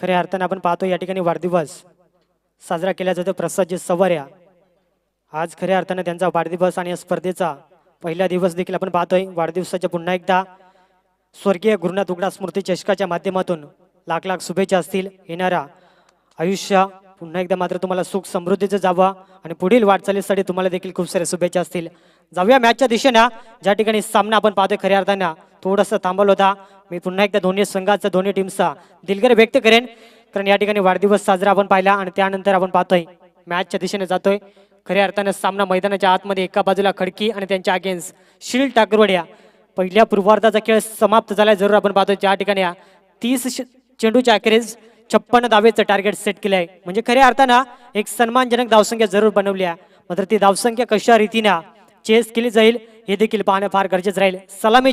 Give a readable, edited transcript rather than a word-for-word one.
खऱ्या अर्थाने आपण पाहतो या ठिकाणी वाढदिवस साजरा केला जातो प्रसादजी सवाऱ्या. आज खऱ्या अर्थाने त्यांचा वाढदिवस आणि या स्पर्धेचा पहिला दिवस देखील आपण पाहतोय. वाढदिवसाच्या पुन्हा एकदा स्वर्गीय गुरुनाथ उगडा स्मृती चषकाच्या माध्यमातून लाख लाख शुभेच्छा असतील. येणारा आयुष्य पुन्हा एकदा मात्र तुम्हाला सुख समृद्धीचं जावा आणि पुढील वाटचालीसाठी तुम्हाला देखील खूप साऱ्या शुभेच्छा असतील. जाऊया मॅचच्या दिशेनं. ज्या ठिकाणी सामना आपण पाहतोय खऱ्या अर्थानं थोडासा थांबवला होता. मी पुन्हा एकदा दोन्ही संघाचा दोन्ही टीमचा दिलगिरी व्यक्त करेन, कारण या ठिकाणी वाढदिवस साजरा आपण पाहिला आणि त्यानंतर आपण पाहतोय मॅचच्या दिशेने जातोय. खऱ्या अर्थानं सामना मैदानाच्या आतमध्ये एका बाजूला खडकी आणि त्यांच्या अगेन्स्ट शील टाकरवड्या. पहिल्या पूर्वार्धाचा खेळ समाप्त झाला जरूर आपण पाहतोय. ज्या ठिकाणी 30 चेंडूच्या अखेरीस 56 धावेचं टार्गेट सेट केलं आहे. म्हणजे खऱ्या अर्थानं एक सन्मानजनक धावसंख्या जरूर बनवली आहे. मात्र ती धावसंख्या कशा रीतीनं चेस केली जाईल हे देखील पाहणं फार गरजेचं राहील. सलामी